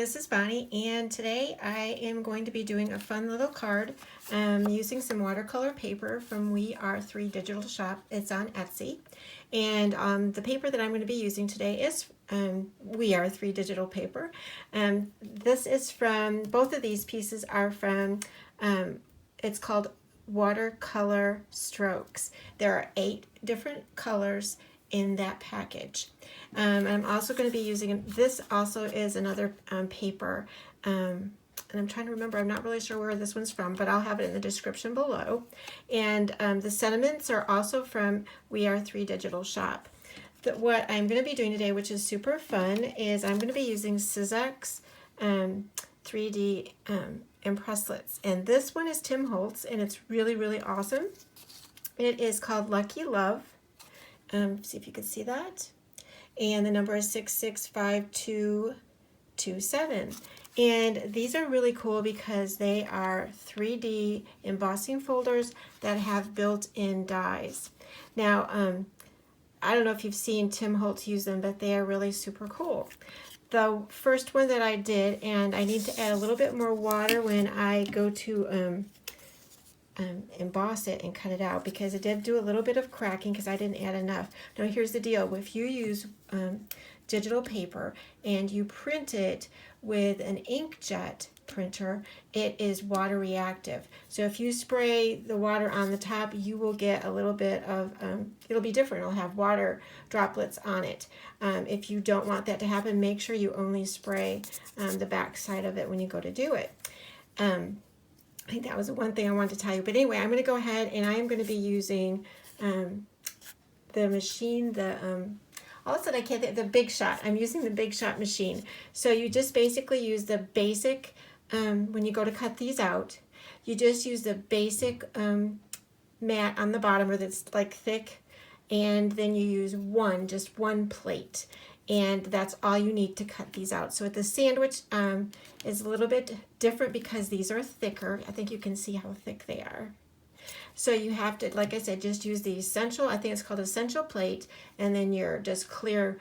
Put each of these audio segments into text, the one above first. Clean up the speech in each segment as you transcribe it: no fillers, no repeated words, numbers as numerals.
this is Bonnie, and today I am going to be doing a fun little card using some watercolor paper from We Are 3 Digital Shop. It's on Etsy, and the paper that I'm going to be using today is We Are 3 Digital paper. This is from, both of these pieces are from, it's called Watercolor Strokes. There are 8 different colors in that package. I'm also going to be using, this also is another paper, and I'm trying to remember, I'm not really sure where this one's from, but I'll have it in the description below. And the sentiments are also from We Are 3 Digital Shop. What I'm going to be doing today, which is super fun, is I'm going to be using Sizzix 3D Impresslits. And this one is Tim Holtz, and it's really, really awesome. It is called Lucky Love. See if you can see that. And the number is 665227. And these are really cool because they are 3D embossing folders that have built-in dies. Now, I don't know if you've seen Tim Holtz use them, but they are really super cool. The first one that I did, and I need to add a little bit more water when I go to emboss it and cut it out, because it did do a little bit of cracking because I didn't add enough. Now here's the deal: if you use digital paper and you print it with an inkjet printer, it is water reactive. So if you spray the water on the top, you will get a little bit of, it'll be different. It'll have water droplets on it. If you don't want that to happen, make sure you only spray the back side of it when you go to do it. I think that was the one thing I wanted to tell you. But anyway, I'm going to go ahead and I am going to be using the machine, all of a sudden I can't think, the Big Shot. I'm using the Big Shot machine. So you just basically use the basic, when you go to cut these out, you just use the basic mat on the bottom where it's like thick, and then you use just one plate. And that's all you need to cut these out. So with the sandwich is a little bit different because these are thicker. I think you can see how thick they are. So you have to, like I said, just use the essential, I think it's called essential plate, and then your just clear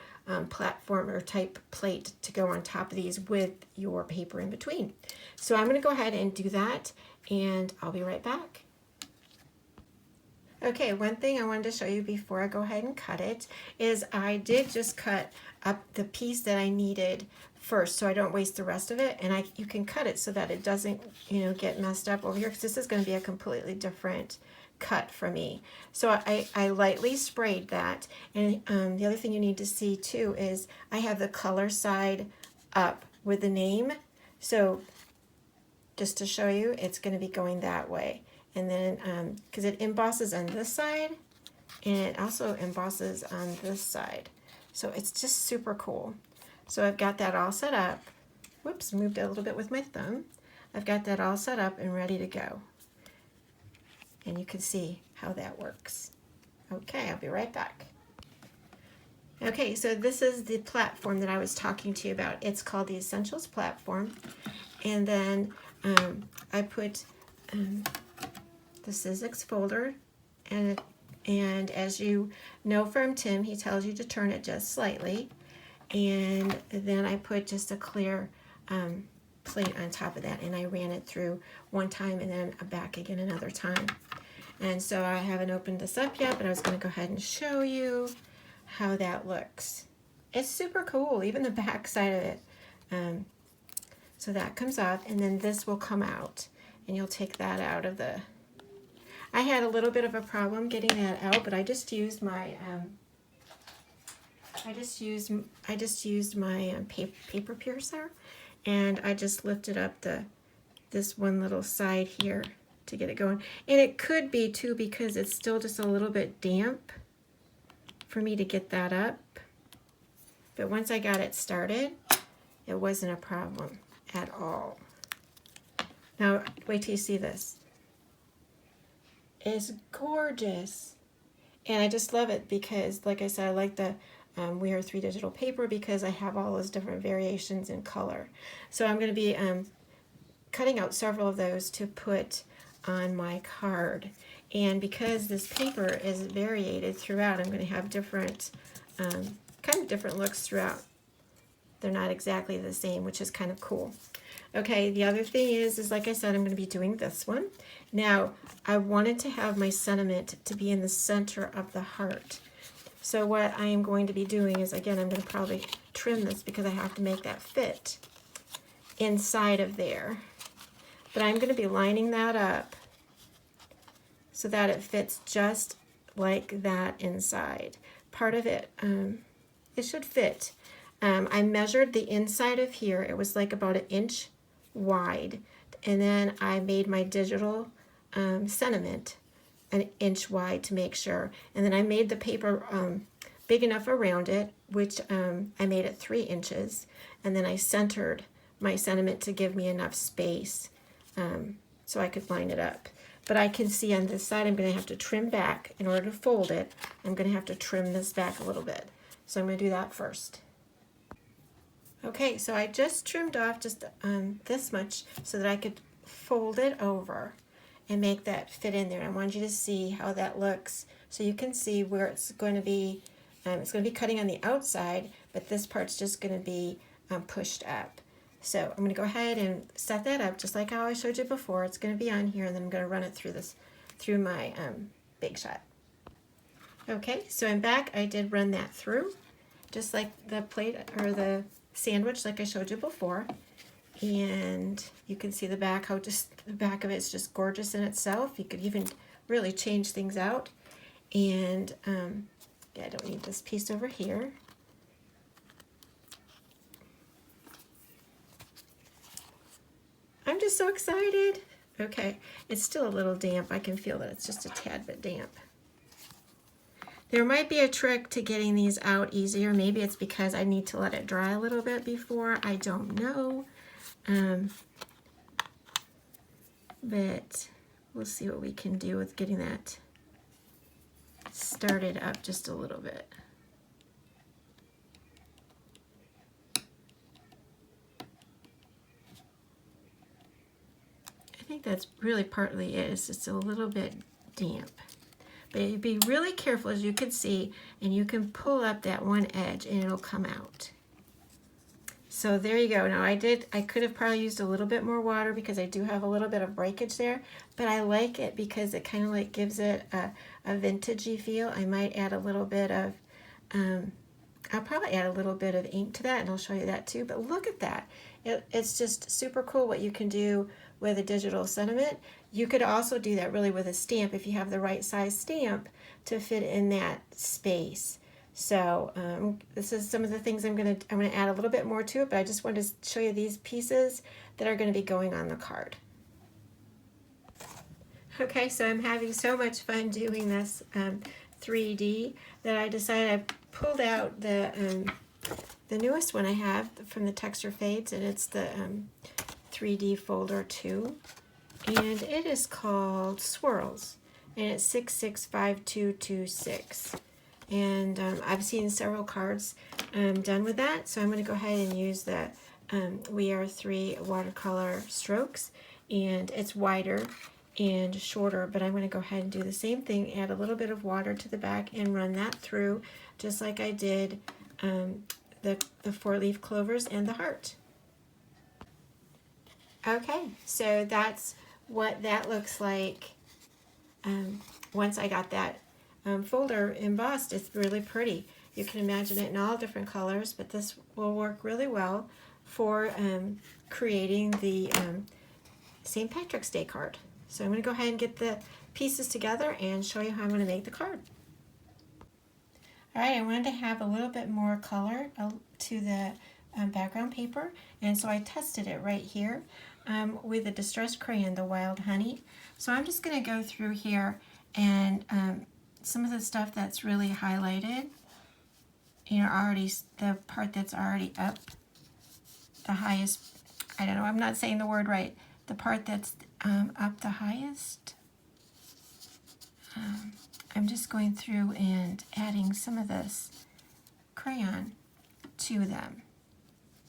platform or type plate to go on top of these with your paper in between. So I'm going to go ahead and do that, and I'll be right back. Okay, one thing I wanted to show you before I go ahead and cut it is I did just cut up the piece that I needed first so I don't waste the rest of it, and you can cut it so that it doesn't, get messed up over here, because this is going to be a completely different cut for me. So I lightly sprayed that, and the other thing you need to see too is I have the color side up with the name. So just to show you, it's going to be going that way. And then, because it embosses on this side, and it also embosses on this side. So it's just super cool. So I've got that all set up. Whoops, moved a little bit with my thumb. I've got that all set up and ready to go. And you can see how that works. Okay, I'll be right back. Okay, so this is the platform that I was talking to you about. It's called the Essentials Platform. And then I put the Sizzix folder, and as you know from Tim, he tells you to turn it just slightly, and then I put just a clear plate on top of that, and I ran it through one time and then back again another time. And so I haven't opened this up yet, but I was going to go ahead and show you how that looks. It's super cool, even the back side of it. So that comes off, and then this will come out, and you'll take that out of the, I had a little bit of a problem getting that out, but I just used my paper piercer, and I just lifted up this one little side here to get it going. And it could be too, because it's still just a little bit damp for me to get that up. But once I got it started, it wasn't a problem at all. Now wait till you see this. It's gorgeous, and I just love it because, like I said, I like the We Are 3 Digital paper because I have all those different variations in color. So I'm going to be cutting out several of those to put on my card, and because this paper is variated throughout, I'm going to have different kind of different looks throughout they're not exactly the same, which is kind of cool. Okay, the other thing is like I said, I'm going to be doing this one. Now, I wanted to have my sentiment to be in the center of the heart. So what I am going to be doing is, again, I'm going to probably trim this because I have to make that fit inside of there. But I'm going to be lining that up so that it fits just like that inside. Part of it, it should fit. I measured the inside of here. It was like about 1 inch wide. And then I made my digital sentiment 1 inch wide to make sure. And then I made the paper big enough around it, which I made it 3 inches. And then I centered my sentiment to give me enough space so I could line it up. But I can see on this side I'm going to have to trim back. In order to fold it, I'm going to have to trim this back a little bit. So I'm going to do that first. Okay, so I just trimmed off just this much so that I could fold it over and make that fit in there. I want you to see how that looks so you can see where it's going to be cutting on the outside, but this part's just going to be pushed up. So I'm going to go ahead and set that up just like how I showed you before. It's going to be on here, and then I'm going to run it through my Big Shot. Okay, so I'm back. I did run that through, just like the plate or the sandwich like I showed you before. And you can see the back, how just the back of it's just gorgeous in itself. You could even really change things out. And yeah, I don't need this piece over here. I'm just so excited. Okay, it's still a little damp. I can feel that it's just a tad bit damp. There might be a trick to getting these out easier. Maybe it's because I need to let it dry a little bit before. I don't know. But we'll see what we can do with getting that started up just a little bit. I think that's really partly it. It's just a little bit damp. But you'd be really careful, as you can see, and you can pull up that one edge and it'll come out. So there you go. Now I could have probably used a little bit more water because I do have a little bit of breakage there, but I like it because it kind of like gives it a vintagey feel. I might add a little bit of, I'll probably add a little bit of ink to that, and I'll show you that too. But look at that. It's just super cool what you can do with a digital sentiment. You could also do that really with a stamp if you have the right size stamp to fit in that space. So this is some of the things I'm gonna add a little bit more to it, but I just wanted to show you these pieces that are gonna be going on the card. Okay, so I'm having so much fun doing this 3D that I decided I pulled out the newest one I have from the Texture Fades, and it's the 3D folder 2, and it is called Swirls, and it's 665226. And I've seen several cards done with that, so I'm going to go ahead and use the We Are 3 watercolor strokes, and it's wider and shorter, but I'm going to go ahead and do the same thing, add a little bit of water to the back and run that through just like I did the 4-leaf clovers and the heart. Okay, so that's what that looks like once I got that folder embossed. It's really pretty. You can imagine it in all different colors, but this will work really well for creating the St. Patrick's Day card. So I'm going to go ahead and get the pieces together and show you how I'm going to make the card. Alright, I wanted to have a little bit more color to the background paper, and so I tested it right here with the Distress Crayon, the Wild Honey. So I'm just going to go through here and some of the stuff that's really highlighted, you know, already the part that's already up the highest, I don't know, I'm not saying the word right, the part that's up the highest. I'm just going through and adding some of this crayon to them,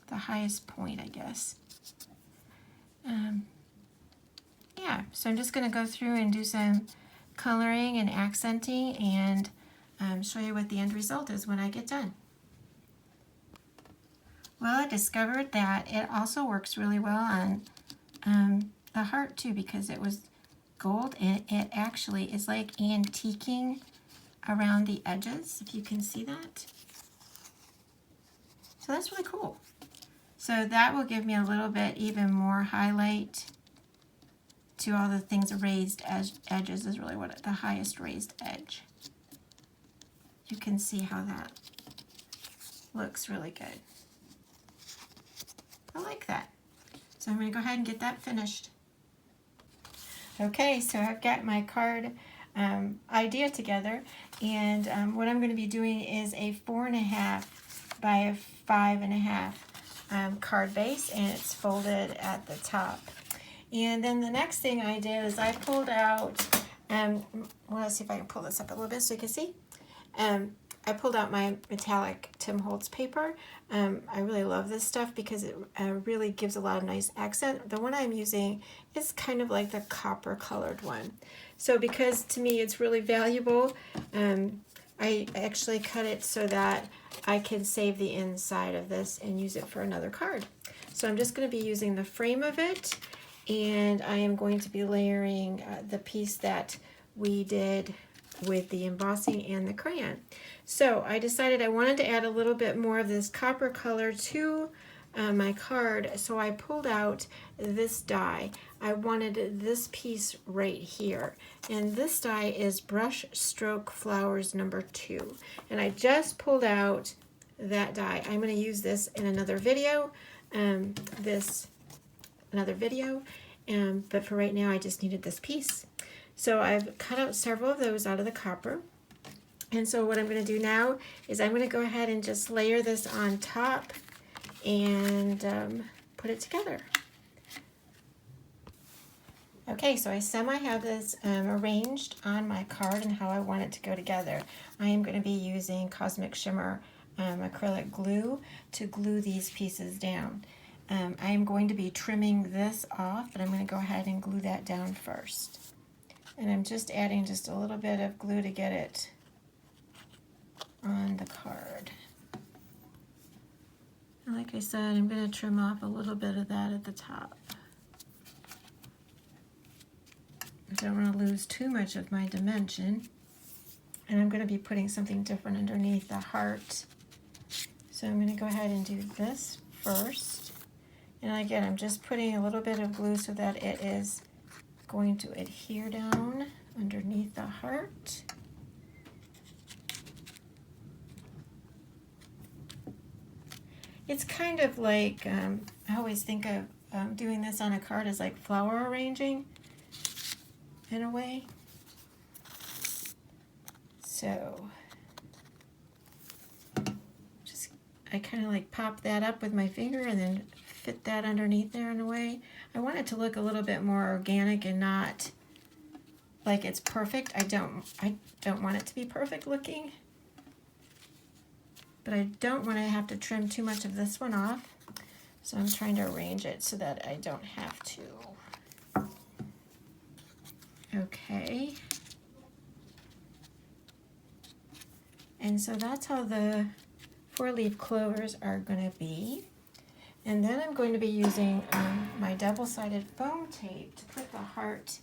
the highest point, I guess. Yeah, so I'm just going to go through and do some coloring and accenting and show you what the end result is when I get done. Well, I discovered that it also works really well on the heart too, because it was gold and it actually is like antiquing around the edges, if you can see that. So that's really cool. So that will give me a little bit even more highlight to all the things. Raised edges is really what the highest raised edge. You can see how that looks really good. I like that. So I'm going to go ahead and get that finished. Okay, so I've got my card idea together, and what I'm going to be doing is a 4.5 by a 5.5 card base, and it's folded at the top. And then the next thing I did is I pulled out, well, let's see if I can pull this up a little bit so you can see. I pulled out my metallic Tim Holtz paper. I really love this stuff because it really gives a lot of nice accent. The one I'm using is kind of like the copper colored one. So because to me it's really valuable, I actually cut it so that I can save the inside of this and use it for another card. So I'm just going to be using the frame of it, and I am going to be layering the piece that we did with the embossing and the crayon. So I decided I wanted to add a little bit more of this copper color to my card, so I pulled out this die. I wanted this piece right here, and this die is Brush Stroke Flowers number 2, and I just pulled out that die. I'm going to use this in another video, but for right now I just needed this piece. So I've cut out several of those out of the copper. And so what I'm going to do now is I'm going to go ahead and just layer this on top and put it together. Okay, so I have this arranged on my card and how I want it to go together. I am going to be using Cosmic Shimmer acrylic glue to glue these pieces down. I am going to be trimming this off, but I'm going to go ahead and glue that down first. And I'm just adding just a little bit of glue to get it on the card. And like I said, I'm going to trim off a little bit of that at the top. I don't want to lose too much of my dimension. And I'm going to be putting something different underneath the heart. So I'm going to go ahead and do this first. And again, I'm just putting a little bit of glue so that it is going to adhere down underneath the heart. It's kind of like, I always think of doing this on a card as like flower arranging in a way. So just, I kind of like pop that up with my finger and then fit that underneath there in a way. I want it to look a little bit more organic and not like it's perfect. I don't want it to be perfect looking, but I don't want to have to trim too much of this one off. So I'm trying to arrange it so that I don't have to. Okay. And so that's how the 4-leaf clovers are going to be. And then I'm going to be using my double-sided foam tape to put the heart.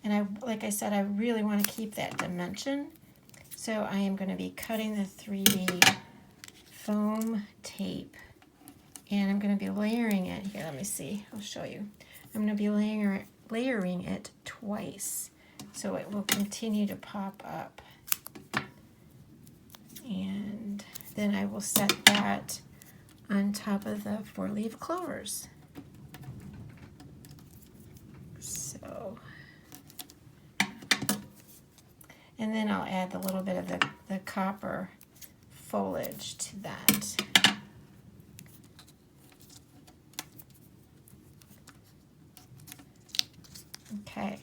And like I said, I really want to keep that dimension. So I am going to be cutting the 3D foam tape. And I'm going to be layering it. Here, let me see. I'll show you. I'm going to be layering it twice. So it will continue to pop up. And then I will set that on top of the 4-leaf clovers. So, and then I'll add a little bit of the copper foliage to that. Okay.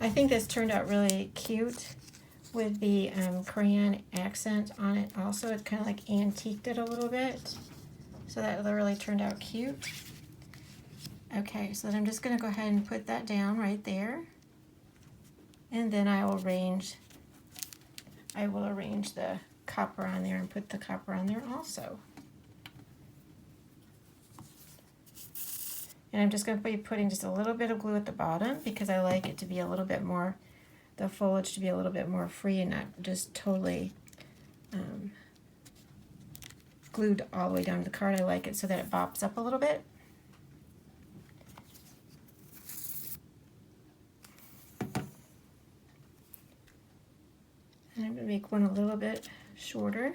I think this turned out really cute with the crayon accent on it also. It kind of like antiqued it a little bit. So that really turned out cute. Okay, so then I'm just going to go ahead and put that down right there. And then I will arrange the copper on there and put the copper on there also. And I'm just going to be putting just a little bit of glue at the bottom because I like it to be a little bit more, the foliage to be a little bit more free and not just totally glued all the way down to the card. I like it so that it bops up a little bit. And I'm going to make one a little bit shorter.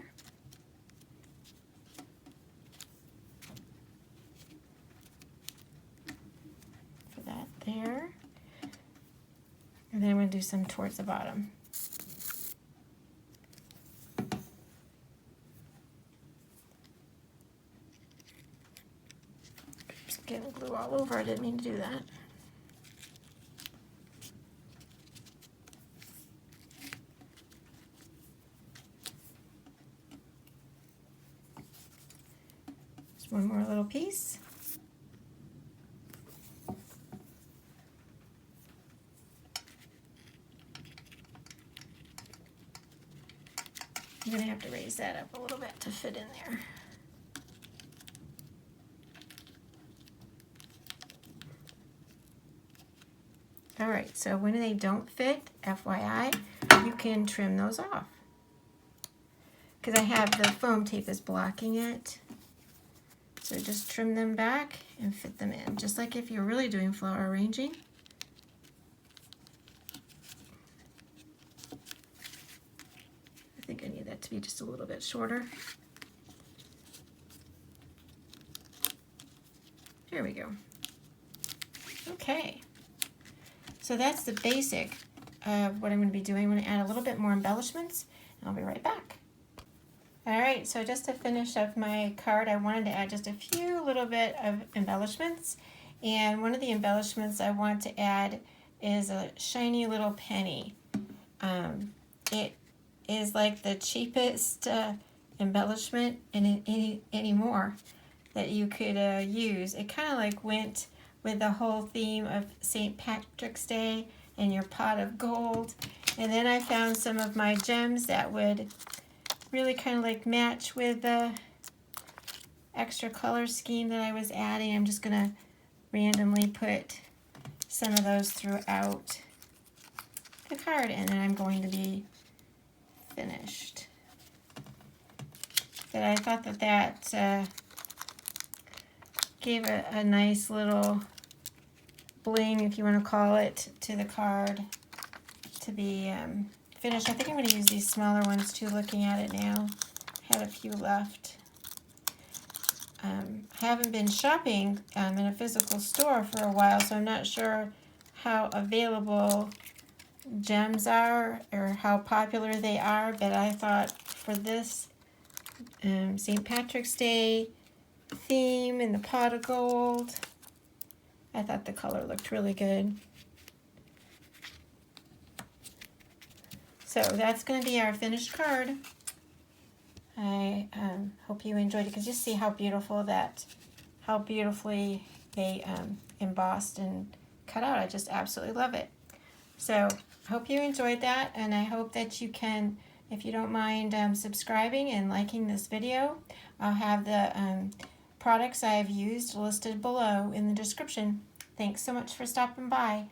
For that there. And then I'm going to do some towards the bottom. Oops, getting glue all over. I didn't mean to do that. One more little piece. I'm going to have to raise that up a little bit to fit in there. All right, so when they don't fit, FYI, you can trim those off. Because I have the foam tape is blocking it. So just trim them back and fit them in, just like if you're really doing flower arranging. I think I need that to be just a little bit shorter. There we go. Okay, so that's the basic of what I'm going to be doing. I'm going to add a little bit more embellishments, and I'll be right back. Alright, so just to finish up my card, I wanted to add just a few little bit of embellishments. And one of the embellishments I want to add is a shiny little penny. It is like the cheapest embellishment anymore that you could use. It kind of like went with the whole theme of St. Patrick's Day and your pot of gold. And then I found some of my gems that would really kind of like match with the extra color scheme that I was adding. I'm just going to randomly put some of those throughout the card, and then I'm going to be finished. But I thought that that gave a nice little bling, if you want to call it, to the card to be finished. I think I'm going to use these smaller ones too, looking at it now. I had a few left. I haven't been shopping in a physical store for a while, so I'm not sure how available gems are or how popular they are, but I thought for this St. Patrick's Day theme in the pot of gold, I thought the color looked really good. So that's going to be our finished card. I hope you enjoyed it, because just see how beautiful how beautifully they embossed and cut out. I just absolutely love it. So I hope you enjoyed that, and I hope that you can, if you don't mind subscribing and liking this video. I'll have the products I have used listed below in the description. Thanks so much for stopping by.